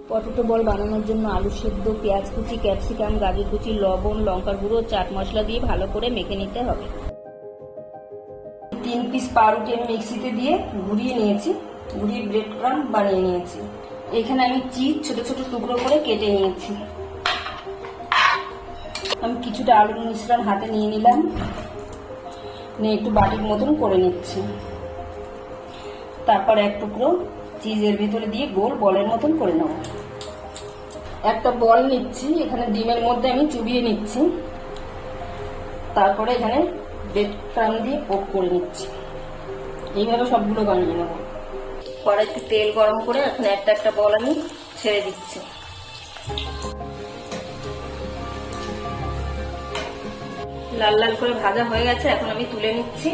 Potato বল বানানোর জন্য আলু সেদ্ধ, পেঁয়াজ কুচি, ক্যাপসিকাম, গাজর কুচি, লবণ, লঙ্কার গুঁড়ো, চাট মশলা দিয়ে ভালো করে মেখে নিতে হবে। 3 পিস পাউরুটি আমি মিক্সিতে দিয়ে ঘুরিয়ে নিয়েছি, ঘুরিয়ে ব্রেড ক্রাম্ব বানিয়ে নিয়েছি। এখানে আমি চিজ ছোট ছোট টুকরো করে কেটে নিয়েছি। আমি কিছুটা আলুর মিশ্রণ হাতে নিয়ে নিলাম, নিয়ে একটু বাটির মতন করে নিচ্ছি। তারপর এক টুকরো চিজের ভিতরে দিয়ে গোল বলের মতন করে নেব। একটা বল নিচ্ছি, এখানে ডিমের মধ্যে আমি চুবিয়ে নিচ্ছি। তারপরে এখানে ব্রেড ক্রাম্ব দিয়ে কোট করে নিচ্ছি। এইভাবে সবগুলো বানিয়ে নেব। কড়াইতে তেল গরম করে এখন একটা একটা বল আমি ছেড়ে দিচ্ছি। লাল লাল করে ভাজা হয়ে গেছে, এখন আমি তুলে নিচ্ছি।